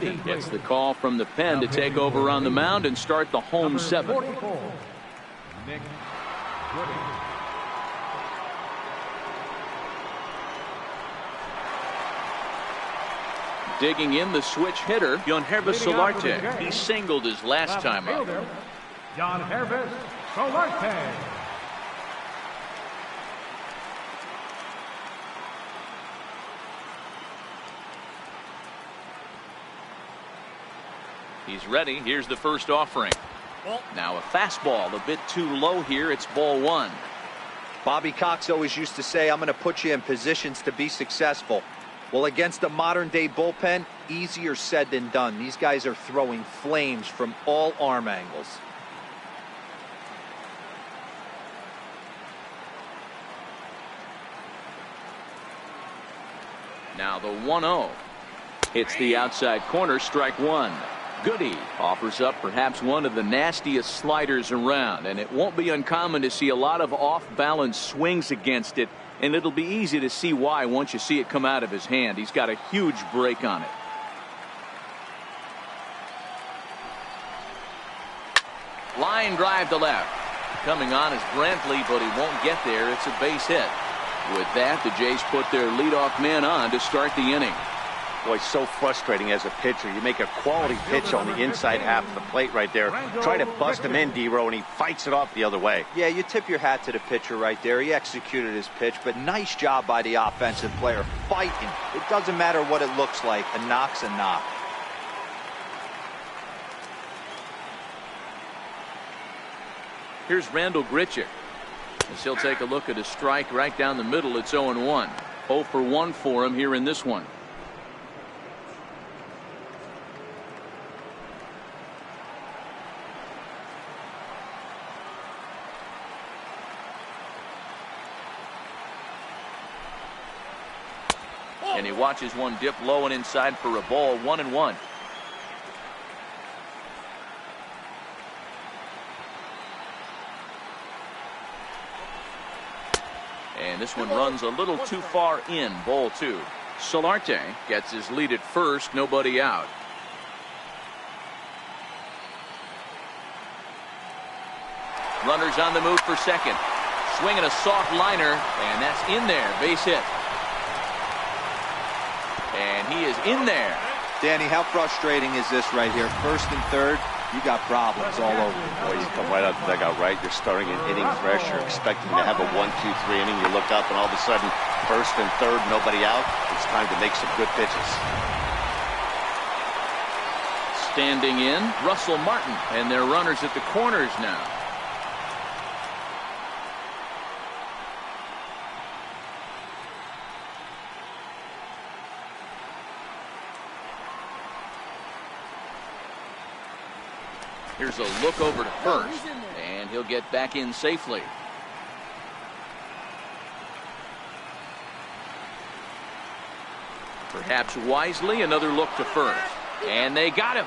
He gets the call from the pen to take over on the mound and start the home seven. Digging in, the switch hitter, Yohannes Solarte. He singled his last time up. Yohannes Solarte. He's ready. Here's the first offering. Now a fastball a bit too low here. It's ball one. Bobby Cox always used to say, I'm going to put you in positions to be successful. Well, against a modern-day bullpen, easier said than done. These guys are throwing flames from all arm angles. Now the 1-0. Hits the outside corner, strike one. Goody offers up perhaps one of the nastiest sliders around, and it won't be uncommon to see a lot of off-balance swings against it, and it'll be easy to see why once you see it come out of his hand. He's got a huge break on it. Line drive to left. Coming on is Brantley, but he won't get there. It's a base hit. With that, the Jays put their leadoff man on to start the inning. Boy, so frustrating as a pitcher. You make a quality pitch on the inside half of the plate right there. Try to bust him in, D-Row, and he fights it off the other way. Yeah, you tip your hat to the pitcher right there. He executed his pitch, but nice job by the offensive player fighting. It doesn't matter what it looks like. A knock's a knock. Here's Randall Grichuk. As he'll take a look at a strike right down the middle. It's 0-1. 0 for 1 for him here in this one. And he watches one dip low and inside for a ball. 1-1. And this one runs a little too far in. Ball two. Solarte gets his lead at first. Nobody out. Runners on the move for second. Swinging a soft liner, and that's in there. Base hit. And he is in there. Danny, how frustrating is this right here? First and third, you got problems all over. Boy, you come right out the dugout, right? You're starting an inning fresh. You're expecting to have a 1-2-3 inning. You look up, and all of a sudden, first and third, nobody out. It's time to make some good pitches. Standing in, Russell Martin, and they're runners at the corners now. Here's a look over to first, and he'll get back in safely. Perhaps wisely, another look to first, and they got him.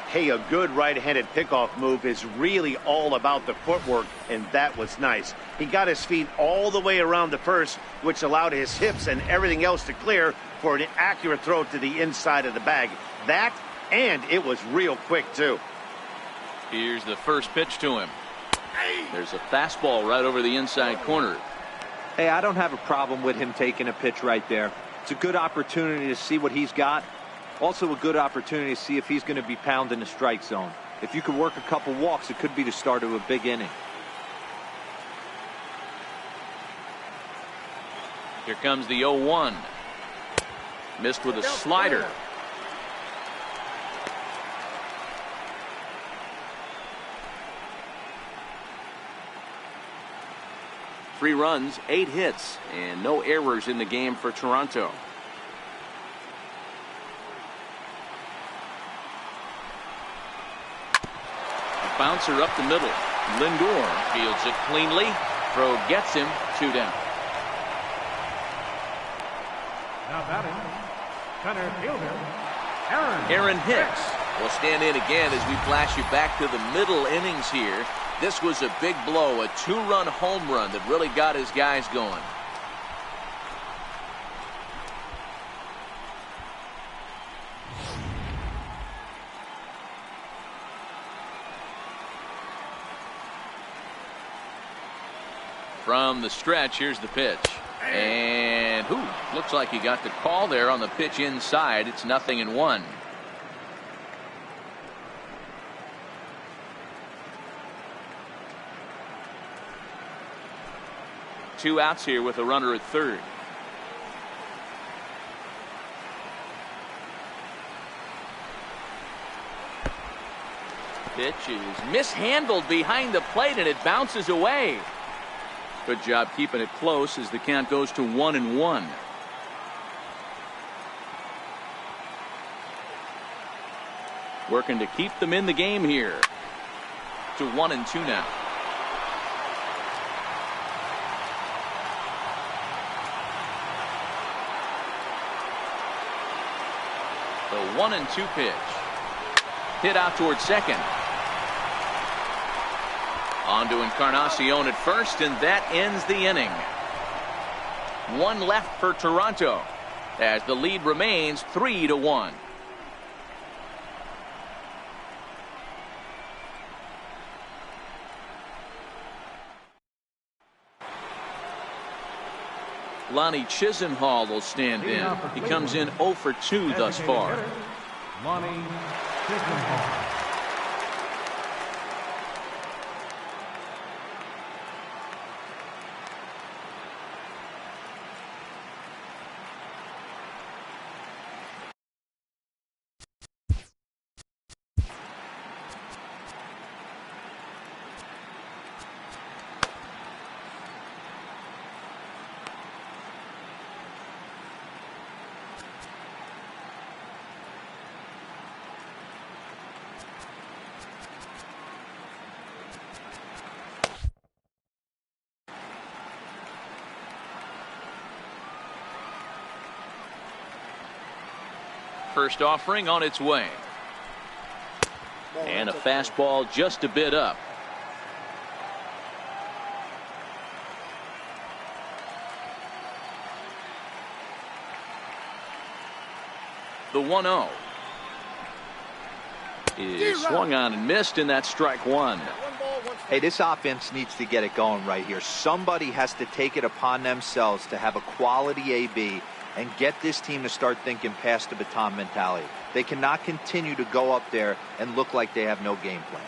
Hey, a good right-handed pickoff move is really all about the footwork, and that was nice. He got his feet all the way around the first, which allowed his hips and everything else to clear for an accurate throw to the inside of the bag. That, and it was real quick, too. Here's the first pitch to him. There's a fastball right over the inside corner. Hey, I don't have a problem with him taking a pitch right there. It's a good opportunity to see what he's got. Also a good opportunity to see if he's going to be pounding the strike zone. If you could work a couple walks, it could be the start of a big inning. Here comes the 0-1. Missed with a slider. Three runs, 8 hits, and no errors in the game for Toronto. A bouncer up the middle. Lindor fields it cleanly. Throw gets him. 2 down. Now batting, center fielder, Aaron Hicks will stand in again as we flash you back to the middle innings here. This was a big blow, a 2-run home run that really got his guys going. From the stretch, here's the pitch. And looks like he got the call there on the pitch inside. It's 0-1. Two outs here with a runner at third. Pitch is mishandled behind the plate and it bounces away. Good job keeping it close as the count goes to 1-1. Working to keep them in the game here. To 1-2 now. The 1-2 pitch. Hit out towards second. On to Encarnacion at first, and that ends the inning. One left for Toronto as the lead remains 3-1. Lonnie Chisenhall will stand in. He comes in 0 for 2 thus far. Lonnie Chisenhall. First offering on its way. And a fastball just a bit up. The 1-0 is swung on and missed, and that's strike one. Hey, this offense needs to get it going right here. Somebody has to take it upon themselves to have a quality AB and get this team to start thinking past the baton mentality. They cannot continue to go up there and look like they have no game plan.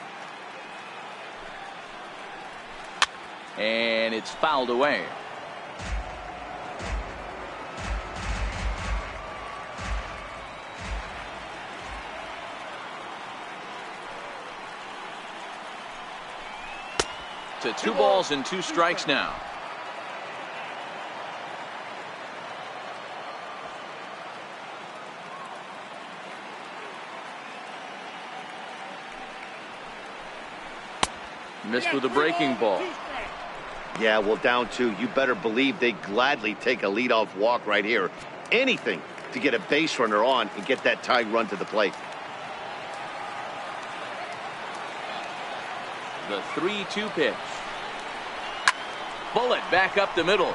And it's fouled away. To 2 balls and 2 strikes now. Missed with a breaking ball. Yeah, well, down 2. You better believe they gladly take a leadoff walk right here. Anything to get a base runner on and get that tying run to the plate. The 3-2 pitch. Bullet back up the middle.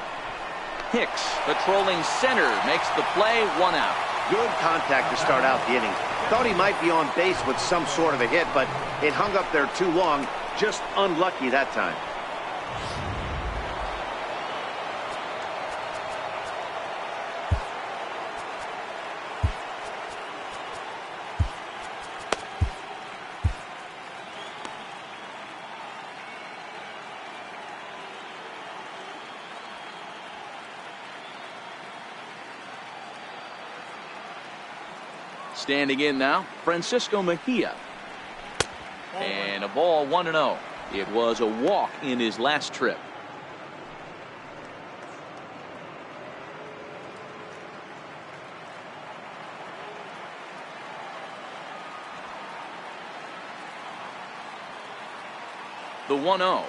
Hicks patrolling center makes the play, 1 out. Good contact to start out the inning. Thought he might be on base with some sort of a hit, but it hung up there too long. Just unlucky that time. Standing in now, Francisco Mejia. And a ball, 1-0. It was a walk in his last trip. The 1-0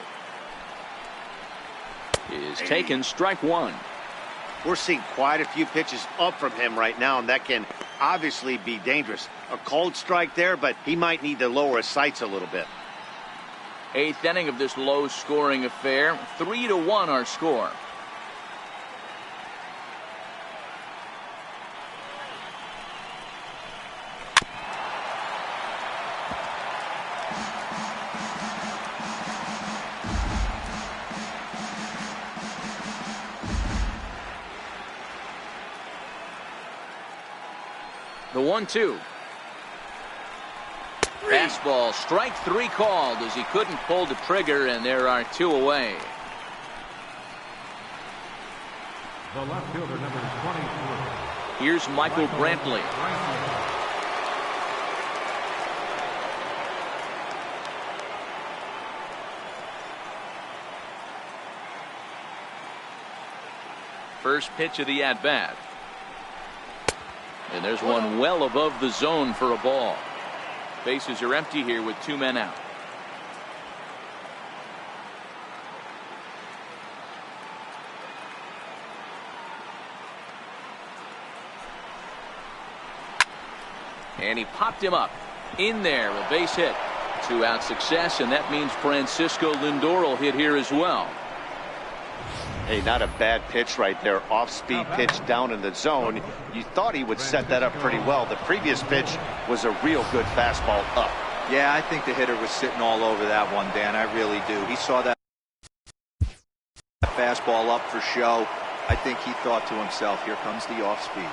is taken, strike one. We're seeing quite a few pitches up from him right now, and that can obviously be dangerous. A cold strike there, but he might need to lower his sights a little bit. 8th inning of this low-scoring affair. 3-1 our score. The 1-2. Fastball, strike 3 called as he couldn't pull the trigger, and there are 2 away. The left fielder, number 23. Here's Michael Brantley. First pitch of the at-bat. And there's one well above the zone for a ball. Bases are empty here with 2 men out. And he popped him up. In there, a base hit. 2-out success, and that means Francisco Lindor will hit here as well. Hey, not a bad pitch right there. Off-speed pitch down in the zone. You thought he would set that up pretty well. The previous pitch was a real good fastball up. Yeah, I think the hitter was sitting all over that one, Dan. I really do. He saw that fastball up for show. I think he thought to himself, here comes the off-speed.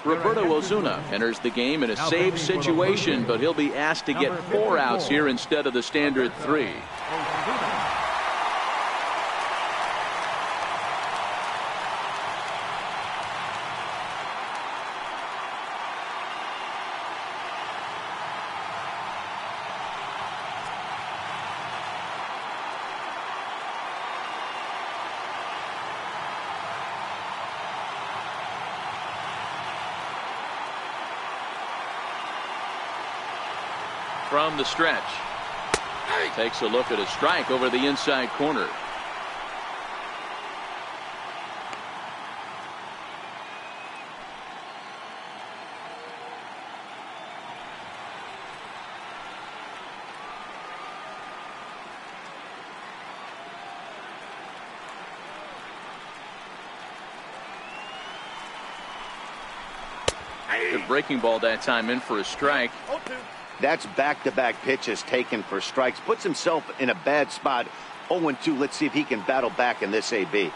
Roberto Ozuna enters the game in a save situation, but he'll be asked to get 4 outs here instead of the standard 3. From the stretch, takes a look at a strike over the inside corner. Good breaking ball that time, in for a strike. That's back-to-back pitches taken for strikes. Puts himself in a bad spot. 0-2. Let's see if he can battle back in this AB.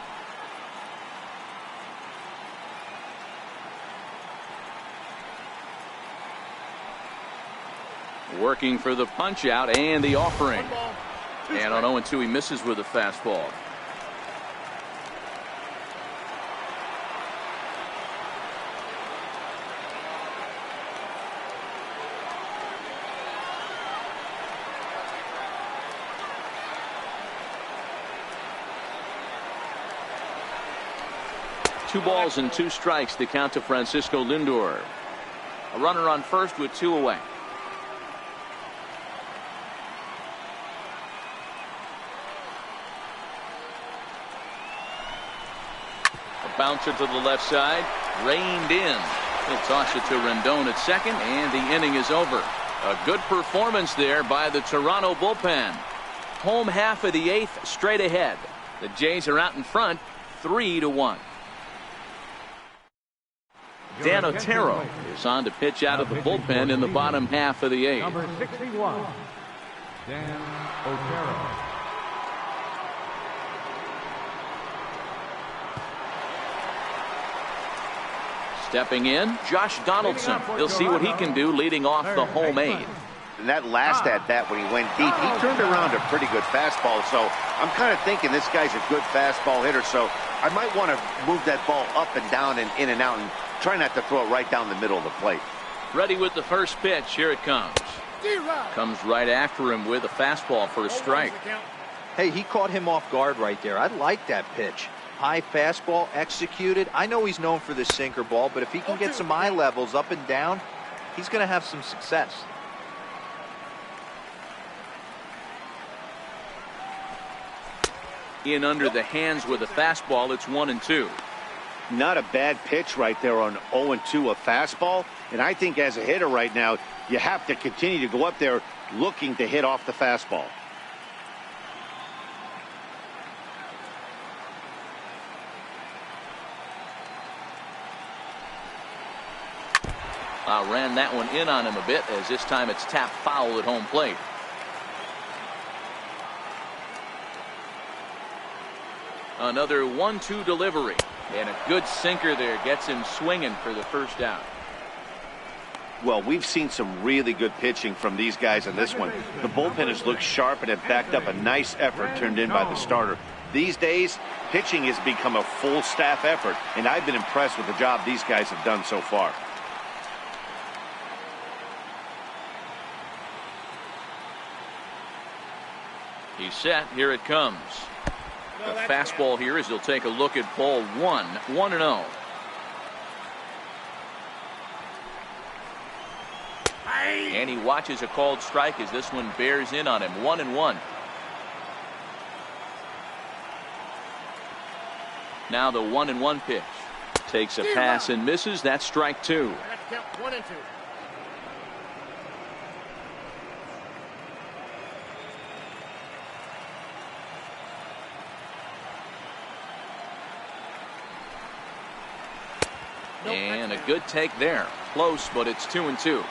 Working for the punch out and the offering. And on 0-2, he misses with a fastball. Two balls and 2 strikes to count to Francisco Lindor. A runner on first with 2 away. A bouncer to the left side, reined in. He'll toss it to Rendon at second, and the inning is over. A good performance there by the Toronto bullpen. Home half of the 8th, straight ahead. The Jays are out in front, 3-1. Dan Otero is on to pitch out of the bullpen in the bottom half of the 8th. Number 61, Dan Otero. Stepping in, Josh Donaldson. He'll see what he can do leading off the home 8th. And that last at-bat when he went deep, he turned around a pretty good fastball. So I'm kind of thinking this guy's a good fastball hitter. So I might want to move that ball up and down and in and out and try not to throw it right down the middle of the plate. Ready with the first pitch. Here it comes. Comes right after him with a fastball for a strike. Hey, he caught him off guard right there. I like that pitch. High fastball executed. I know he's known for the sinker ball, but if he can get some eye levels up and down, he's going to have some success. In under the hands with a fastball. It's 1-2. Not a bad pitch right there on 0-2, a fastball. And I think as a hitter right now, you have to continue to go up there looking to hit off the fastball. Ran that one in on him a bit, as this time it's tapped foul at home plate. Another 1-2 delivery. And a good sinker there gets him swinging for the first out. Well, we've seen some really good pitching from these guys in this one. The bullpen has looked sharp and have backed up a nice effort turned in by the starter. These days, pitching has become a full staff effort, and I've been impressed with the job these guys have done so far. He's set. Here it comes. The fastball here as he'll take a look at ball 1, 1-0. And he watches a called strike as this one bears in on him. 1-1. Now the 1-1 pitch. Takes a pass and misses. That's strike 2. 1-2. And a good take there. Close, but it's 2-2.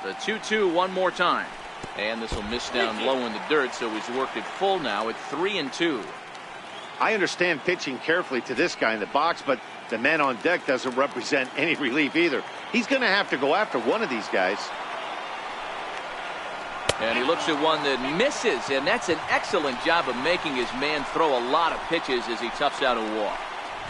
The 2-2 one more time. And this will miss down low in the dirt, so he's worked it full now at 3-2. I understand pitching carefully to this guy in the box, but the man on deck doesn't represent any relief either. He's going to have to go after one of these guys. And he looks at one that misses, and that's an excellent job of making his man throw a lot of pitches as he toughs out a walk.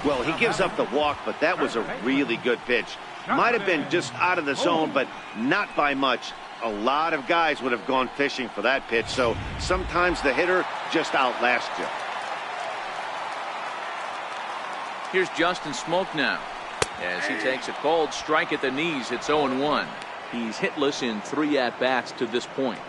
Well, he gives up the walk, but that was a really good pitch. Might have been just out of the zone, but not by much. A lot of guys would have gone fishing for that pitch, so sometimes the hitter just outlasts you. Here's Justin Smoke now as he takes a cold strike at the knees. It's 0-1. He's hitless in 3 at-bats to this point.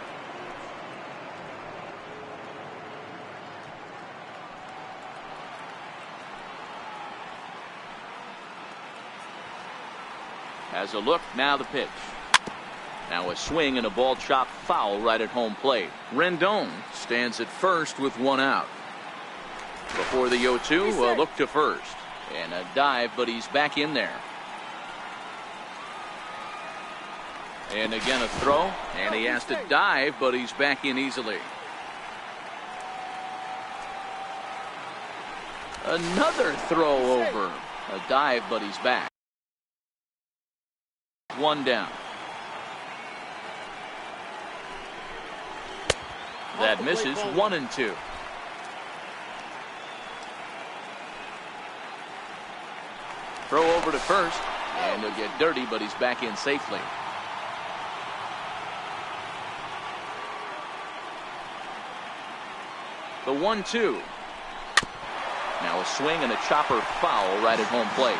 Has a look, now the pitch. Now a swing and a ball chopped foul right at home plate. Rendon stands at first with 1 out. Before the 0-2, a look to first. And a dive, but he's back in there. And again a throw, and he has to dive, but he's back in easily. Another throw over. A dive, but he's back. 1 down. That misses. 1-2. Throw over to first, and he'll get dirty, but he's back in safely. The 1-2. Now a swing and a chopper foul right at home plate.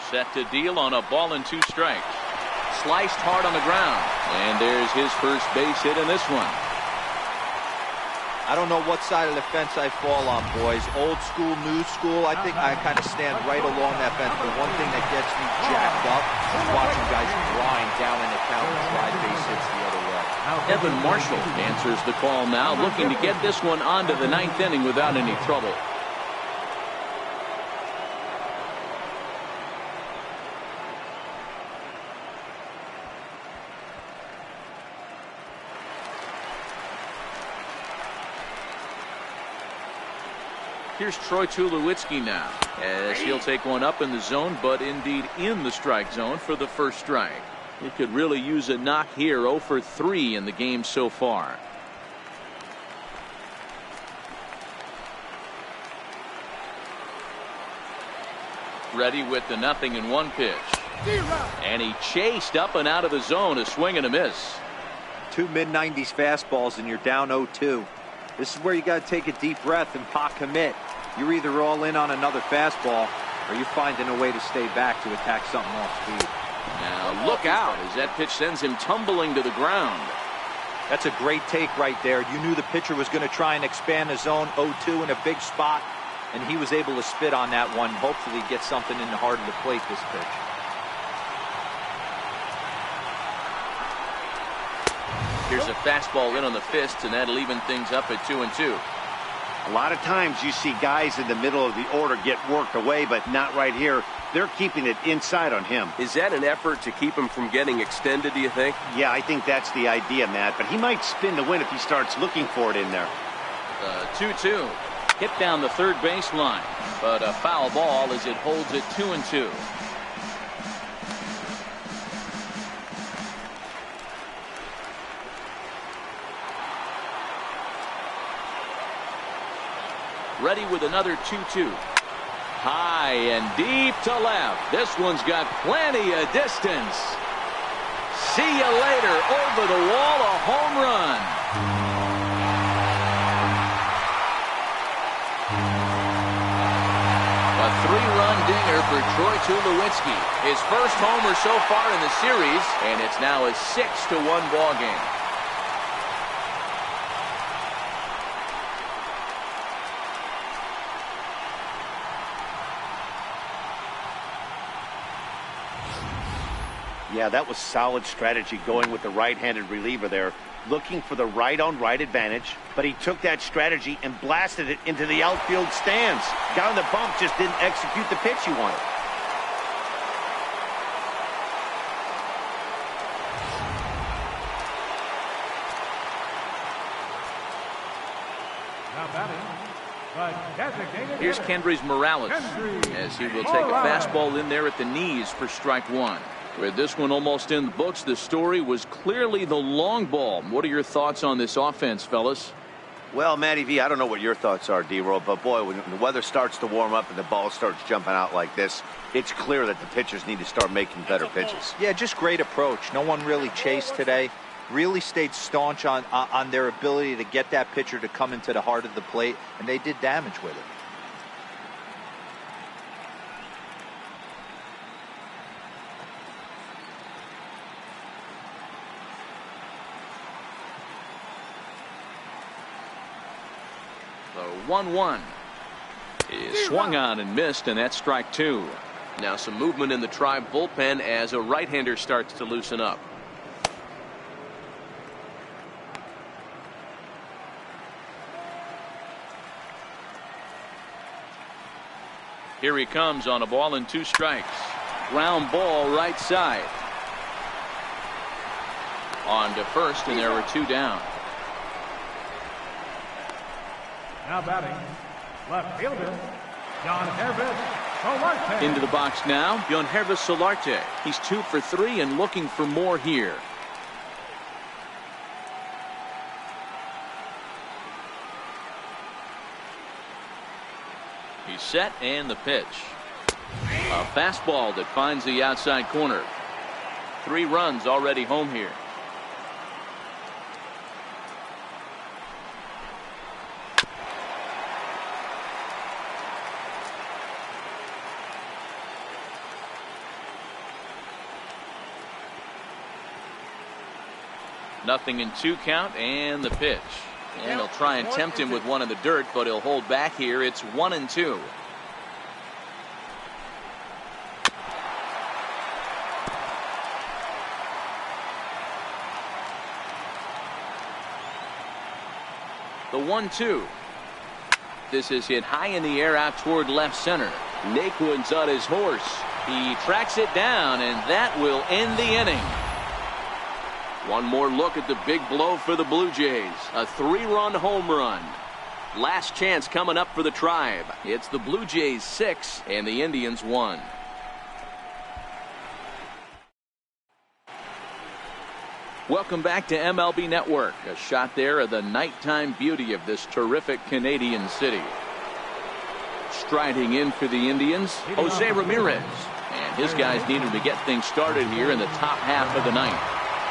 Set to deal on a ball and 2 strikes. Sliced hard on the ground, and there's his first base hit in this one. I don't know what side of the fence I fall on, boys. Old school, new school. I think I kind of stand right along that fence. But one thing that gets me jacked up is watching guys grind down in the count and try base hits the other way. Evan Marshall answers the call now, looking to get this one onto the 9th inning without any trouble. Here's Troy Tulowitzki now as he'll take one up in the zone, but indeed in the strike zone for the first strike. He could really use a knock here. 0 for 3 in the game so far. Ready with the 0-1 pitch. And he chased up and out of the zone. A swing and a miss. 2 mid-90s fastballs and you're down 0-2. This is where you got to take a deep breath and pot commit. You're either all in on another fastball or you're finding a way to stay back to attack something off speed. Now look out as that pitch sends him tumbling to the ground. That's a great take right there. You knew the pitcher was going to try and expand the zone. 0-2 in a big spot, and he was able to spit on that one. Hopefully get something in the heart of the plate this pitch. Here's a fastball in on the fist, and that'll even things up at 2-2. A lot of times you see guys in the middle of the order get worked away, but not right here. They're keeping it inside on him. Is that an effort to keep him from getting extended, do you think? Yeah, I think that's the idea, Matt. But he might spin to win if he starts looking for it in there. 2-2. Hit down the third baseline, but a foul ball as it holds it 2-2. Ready with another 2-2. High and deep to left. This one's got plenty of distance. See you later. Over the wall, a home run. A three-run dinger for Troy Tulowitzki. His first homer so far in the series, and it's now a 6-1 ball game. Yeah, that was solid strategy going with the right-handed reliever there, looking for the right-on-right advantage, but he took that strategy and blasted it into the outfield stands. Guy on the bump just didn't execute the pitch he wanted. Now batting, the designated Here's hitter, Kendrys Morales as he will take a fastball in there at the knees for strike one. With this one almost in the books, the story was clearly the long ball. What are your thoughts on this offense, fellas? Well, Matty V, I don't know what your thoughts are, D-Roll, but boy, when the weather starts to warm up and the ball starts jumping out like this, it's clear that the pitchers need to start making better pitches. Yeah, just great approach. No one really chased today. Really stayed staunch on their ability to get that pitcher to come into the heart of the plate, and they did damage with it. The 1-1 is swung on and missed, and that's strike two. Now some movement in the Tribe bullpen as a right-hander starts to loosen up. Here he comes on a ball and 2 strikes. Ground ball right side. On to first, and there were 2 down. now batting, left fielder, John Hervis Solarte. Into the box now, John Hervis Solarte. He's 2 for 3 and looking for more here. He's set, and the pitch. A fastball that finds the outside corner. 3 runs already home here. Nothing in 2 count, and the pitch. And he'll try and tempt him with one in the dirt, but he'll hold back here. It's 1-2. The 1-2. This is hit high in the air out toward left center. Naquin's on his horse. He tracks it down, and that will end the inning. One more look at the big blow for the Blue Jays. A 3-run home run. Last chance coming up for the Tribe. It's the Blue Jays 6 and the Indians 1. Welcome back to MLB Network. A shot there of the nighttime beauty of this terrific Canadian city. Striding in for the Indians, Jose Ramirez. And his guys needed to get things started here in the top half of the ninth.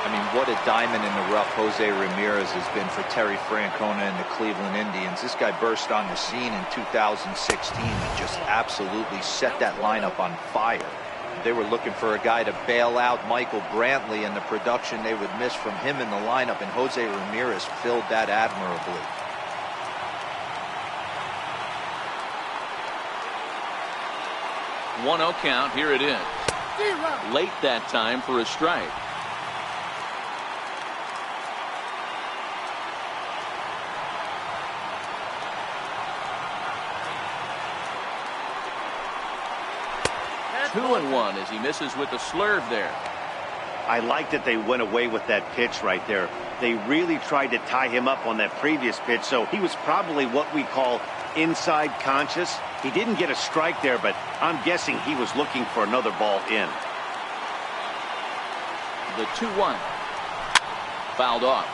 I mean, what a diamond in the rough Jose Ramirez has been for Terry Francona and the Cleveland Indians. This guy burst on the scene in 2016 and just absolutely set that lineup on fire. They were looking for a guy to bail out Michael Brantley, and the production they would miss from him in the lineup, and Jose Ramirez filled that admirably. One 1-0 count. Here it is. Late that time for a strike. 2-1 as he misses with the slurve there. I like that they went away with that pitch right there. They really tried to tie him up on that previous pitch, so he was probably what we call inside conscious. He didn't get a strike there, but I'm guessing he was looking for another ball in. The 2-1. Fouled off.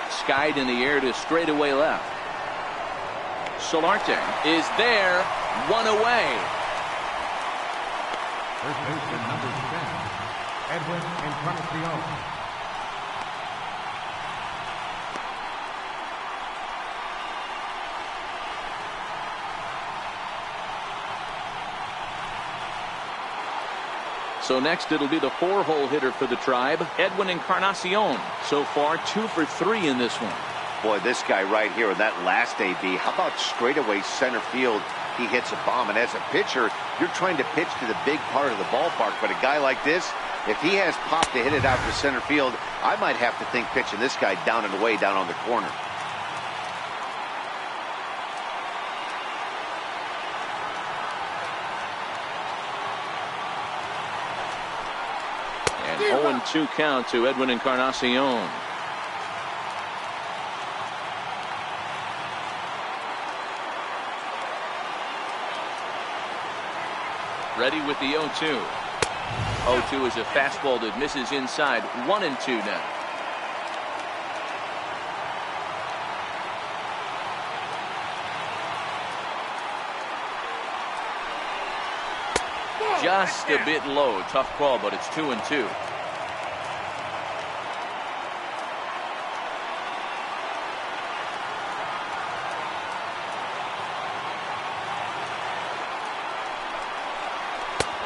Skied in the air to straightaway left. Solarte is there, one away. First baseman number 10, Edwin Encarnacion. So next it'll be the 4-hole hitter for the Tribe, Edwin Encarnacion. So far 2 for 3 in this one. Boy, this guy right here in that last AB, how about straightaway center field? He hits a bomb, and as a pitcher, you're trying to pitch to the big part of the ballpark, but a guy like this, if he has pop to hit it out to center field, I might have to think pitching this guy down and away down on the corner. And 0-2 count to Edwin Encarnacion. Ready with the 0-2. 0-2 is a fastball that misses inside. 1-2 now. Just a bit low. Tough call, but it's 2-2.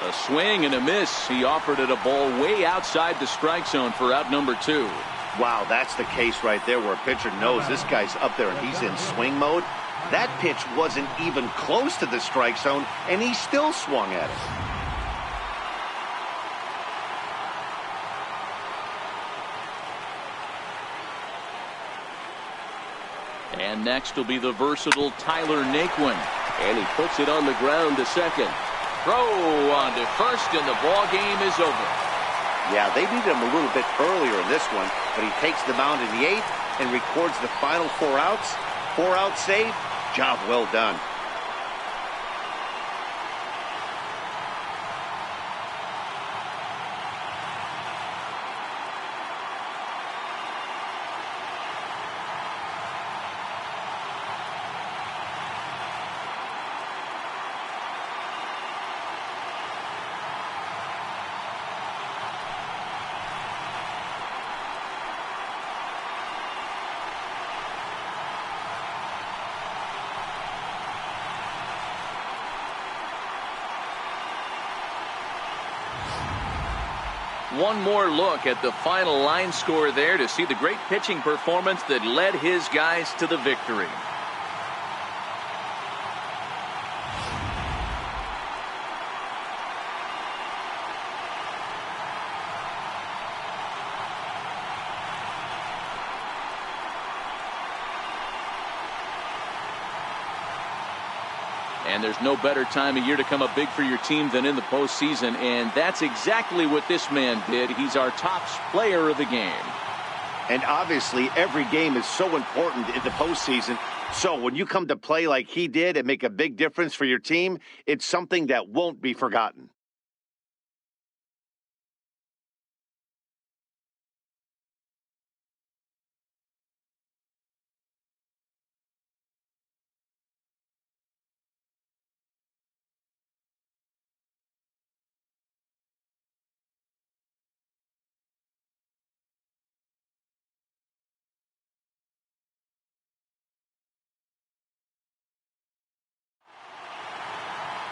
A swing and a miss. He offered it a ball way outside the strike zone for out number 2. Wow, that's the case right there where a pitcher knows this guy's up there and he's in swing mode. That pitch wasn't even close to the strike zone, and he still swung at it. And next will be the versatile Tyler Naquin. And he puts it on the ground to second. Throw on to first, and the ball game is over. Yeah, they needed him a little bit earlier in this one, but he takes the mound in the 8th and records the final 4 outs. 4-out save. Job well done. One more look at the final line score there to see the great pitching performance that led his guys to the victory. And there's no better time of year to come up big for your team than in the postseason, and that's exactly what this man did. He's our top player of the game. And obviously, every game is so important in the postseason. So when you come to play like he did and make a big difference for your team, it's something that won't be forgotten.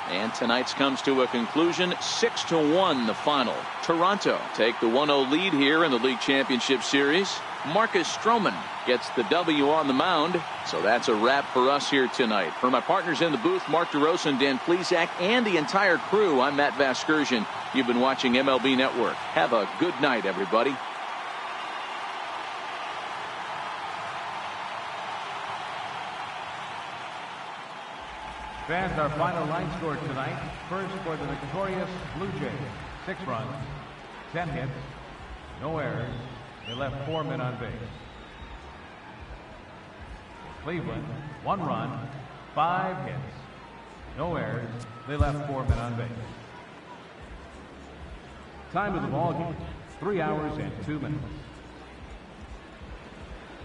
And tonight's comes to a conclusion, 6-1 the final. Toronto take the 1-0 lead here in the League Championship Series. Marcus Stroman gets the W on the mound. So that's a wrap for us here tonight. For my partners in the booth, Mark DeRosa and Dan Plesac, and the entire crew, I'm Matt Vasgersian. You've been watching MLB Network. Have a good night, everybody. Fans, our final line score tonight. First for the victorious Blue Jays, 6 runs, 10 hits, no errors. They left 4 men on base. Cleveland, 1 run, 5 hits, no errors. They left 4 men on base. Time of the ball game, 3 hours and 2 minutes.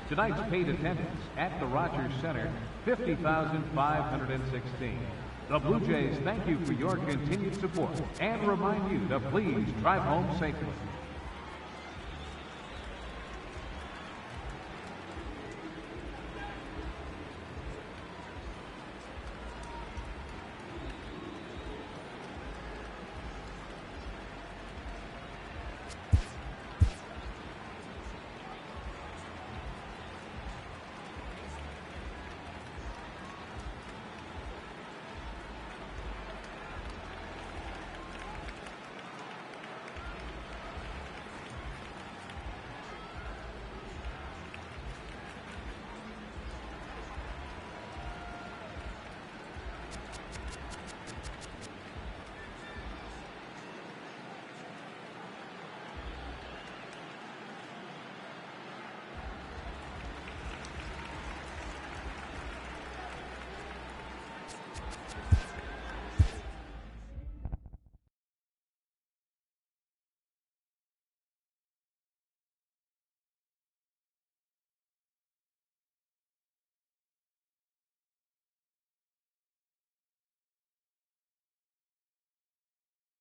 Tonight's paid attendance at the Rogers Center, 50,516. The Blue Jays thank you for your continued support and remind you to please drive home safely.